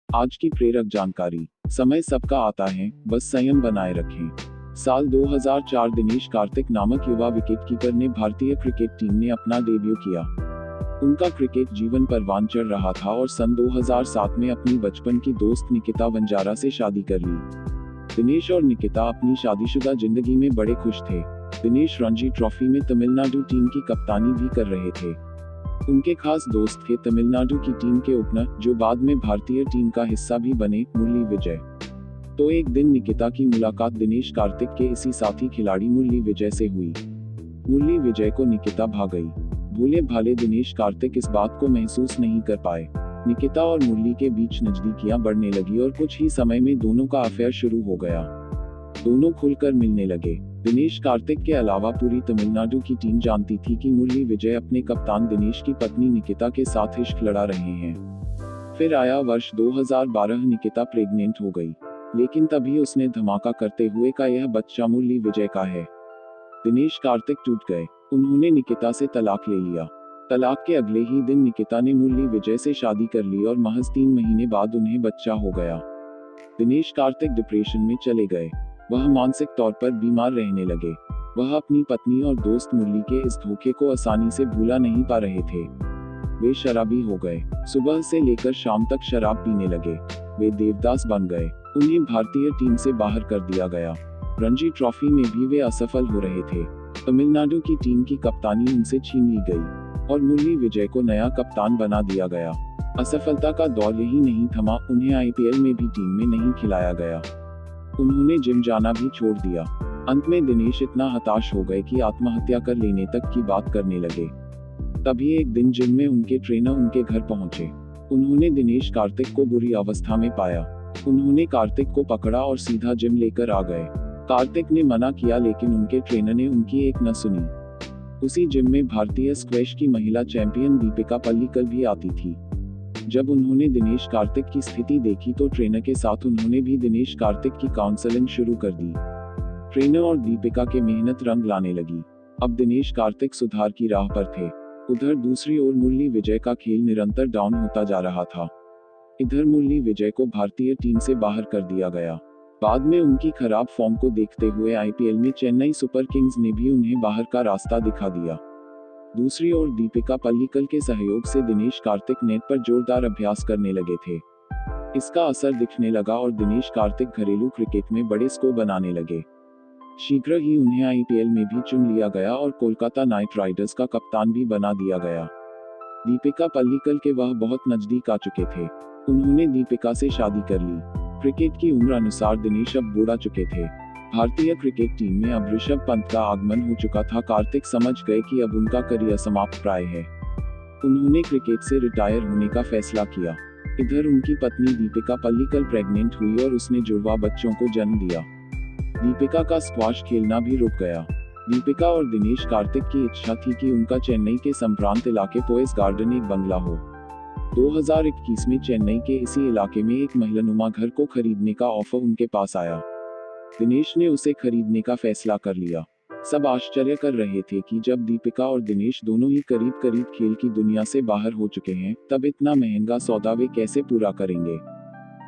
आज की प्रेरक जानकारी। समय सबका आता है, बस संयम बनाए रखें। साल 2004 दिनेश कार्तिक नामक युवा विकेटकीपर ने भारतीय क्रिकेट टीम में अपना डेब्यू किया। उनका क्रिकेट जीवन परवान चढ़ रहा था और सन 2007 में अपनी बचपन की दोस्त निकिता वंजारा से शादी कर ली। दिनेश और निकिता अपनी शादीशुदा जिंदगी में बड़े खुश थे। दिनेश रणजी ट्रॉफी में तमिलनाडु टीम की कप्तानी भी कर रहे थे। उनके खास दोस्त थे तमिलनाडु की टीम के ओपनर, जो बाद में भारतीय टीम का हिस्सा भी बने, मुरली विजय। तो एक दिन निकिता की मुलाकात दिनेश कार्तिक के इसी साथी खिलाड़ी मुरली विजय से हुई। मुरली विजय को निकिता भा गई। भोले भाले दिनेश कार्तिक इस बात को महसूस नहीं कर पाए। निकिता और मुरली के बीच नजदीकियां बढ़ने लगी और कुछ ही समय में दोनों का अफेयर शुरू हो गया। दोनों खुलकर मिलने लगे। दिनेश कार्तिक के अलावा पूरी तमिलनाडु की टीम जानती थी कि मुरली विजय अपने कप्तान दिनेश की पत्नी निकिता के साथ इश्क लड़ा रहे हैं। फिर आया वर्ष 2012। निकिता प्रेग्नेंट हो गई, लेकिन तभी उसने धमाका करते हुए कहा, यह बच्चा मुरली विजय का है। दिनेश कार्तिक टूट गए। उन्होंने निकिता से तलाक ले लिया। तलाक के अगले ही दिन निकिता ने मुरली विजय से शादी कर ली और महज 3 महीने बाद उन्हें बच्चा हो गया। दिनेश कार्तिक डिप्रेशन में चले गए। वह मानसिक तौर पर बीमार रहने लगे। वह अपनी पत्नी और दोस्त मुरली के इस धोखे को आसानी से भूला नहीं पा रहे थे। वे शराबी हो गए। सुबह से लेकर शाम तक शराब पीने लगे। वे देवदास बन गए। उन्हें भारतीय टीम से बाहर कर दिया गया। रणजी ट्रॉफी में भी वे असफल हो रहे थे। तमिलनाडु की टीम की कप्तानी उनसे छीन ली गई और मुरली विजय को नया कप्तान बना दिया गया। असफलता का दौर यही नहीं थमा, उन्हें आईपीएल में भी टीम में नहीं खिलाया गया। उन्होंने जिम जाना भी छोड़ दिया। अंत में दिनेश इतना हताश हो गए कि आत्महत्या कर लेने तक की बात करने लगे। तभी एक दिन जिम में उनके ट्रेनर उनके घर पहुंचे। उन्होंने दिनेश कार्तिक को बुरी अवस्था में पाया। उन्होंने कार्तिक को पकड़ा और सीधा जिम लेकर आ गए। कार्तिक ने मना किया, लेकिन उनके ट्रेनर ने उनकी एक न सुनी। उसी जिम में भारतीय स्क्वैश की महिला चैंपियन दीपिका पल्लिकल भी आती थी। जब उन्होंने दिनेश कार्तिक की स्थिति देखी तो ट्रेनर के साथ उन्होंने भी दिनेश कार्तिक की काउंसलिंग शुरू कर दी। ट्रेनर और दीपिका के मेहनत रंग लाने लगी। अब दिनेश कार्तिक सुधार की राह पर थे। उधर दूसरी ओर मुरली विजय का खेल निरंतर डाउन होता जा रहा था। इधर मुरली विजय को भारतीय टीम से बाहर कर दिया गया। बाद में उनकी खराब फॉर्म को देखते हुए आईपीएल में चेन्नई सुपर किंग्स ने भी उन्हें बाहर का रास्ता दिखा दिया। दूसरी ओर दीपिका पल्लिकल के सहयोग से दिनेश कार्तिक नेट पर जोरदार अभ्यास करने लगे थे। इसका असर दिखने लगा और दिनेश कार्तिक घरेलू क्रिकेट में बड़े स्कोर बनाने लगे। शीघ्र ही उन्हें आईपीएल में भी चुन लिया गया और कोलकाता नाइट राइडर्स का कप्तान भी बना दिया गया। दीपिका पल्लिकल के वह बहुत नजदीक आ चुके थे। उन्होंने दीपिका से शादी कर ली। क्रिकेट की उम्र अनुसार दिनेश अब बूढ़ा चुके थे। भारतीय क्रिकेट टीम में अब ऋषभ पंत का आगमन हो चुका था। कार्तिक समझ गए कि अब उनका करियर समाप्त प्राय है। उन्होंने क्रिकेट से रिटायर होने का फैसला किया। इधर उनकी पत्नी दीपिका पल्लिकल प्रेग्नेंट हुई और उसने जुड़वा बच्चों को जन्म दिया। दीपिका का स्क्वाश खेलना भी रुक गया। दीपिका और दिनेश कार्तिक की इच्छा थी कि उनका चेन्नई के संप्रांत इलाके पोएस गार्डन एक बंगला हो। 2021 में चेन्नई के इसी इलाके में एक महिलानुमा घर को खरीदने का ऑफर उनके पास आया। दिनेश ने उसे खरीदने का फैसला कर लिया। सब आश्चर्य कर रहे थे कि जब दीपिका और दिनेश दोनों ही करीब करीब खेल की दुनिया से बाहर हो चुके हैं, तब इतना महंगा सौदा वे कैसे पूरा करेंगे।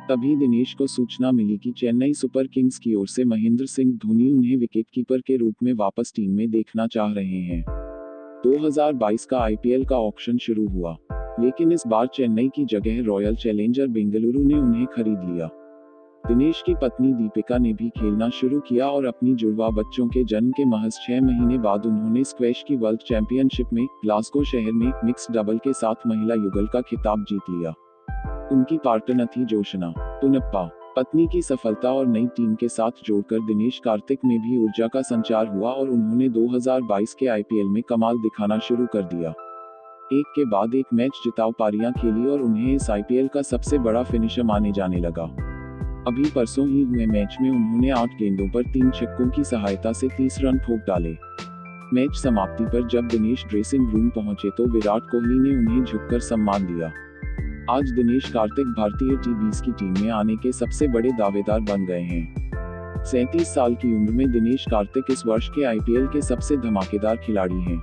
तभी दिनेश को सूचना मिली कि चेन्नई सुपर किंग्स की ओर से महेंद्र सिंह धोनी उन्हें विकेटकीपर के रूप में वापस टीम में देखना चाह रहे हैं। 2022 का आईपीएल का ऑक्शन शुरू हुआ, लेकिन इस बार चेन्नई की जगह रॉयल चैलेंजर बेंगलुरु ने उन्हें खरीद लिया। दिनेश की पत्नी दीपिका ने भी खेलना शुरू किया और अपनी जुड़वा बच्चों के जन्म के महज 6 महीने बाद उन्होंने स्क्वैश की वर्ल्ड चैंपियनशिप में ग्लासगो शहर में मिक्स्ड डबल के साथ महिला युगल का खिताब जीत लिया। उनकी पार्टनर थी जोशना पुनप्पा। पत्नी की सफलता और नई टीम के साथ जोड़कर दिनेश कार्तिक में भी ऊर्जा का संचार हुआ और उन्होंने 2022 के आईपीएल में कमाल दिखाना शुरू कर दिया। एक के बाद एक मैच जिताव पारियां खेली और उन्हें इस आईपीएल का सबसे बड़ा फिनिशर माने जाने लगा। अभी परसों ही हुए मैच में उन्होंने 8 गेंदों पर 3 छक्कों की सहायता से 30 रन ठोक डाले। मैच समाप्ति पर जब दिनेश ड्रेसिंग रूम पहुंचे तो विराट कोहली ने उन्हें झुककर सम्मान दिया। आज दिनेश कार्तिक भारतीय टी20 की टीम में आने के सबसे बड़े दावेदार बन गए हैं। 37 साल की उम्र में दिनेश कार्तिक इस वर्ष के आईपीएल के सबसे धमाकेदार खिलाड़ी हैं।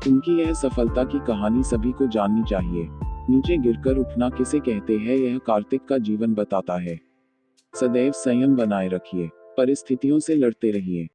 उनकी यह सफलता की कहानी सभी को जाननी चाहिए। नीचे गिरकर उठना किसे कहते हैं, यह कार्तिक का जीवन बताता है। सदैव संयम बनाए रखिए, परिस्थितियों से लड़ते रहिए।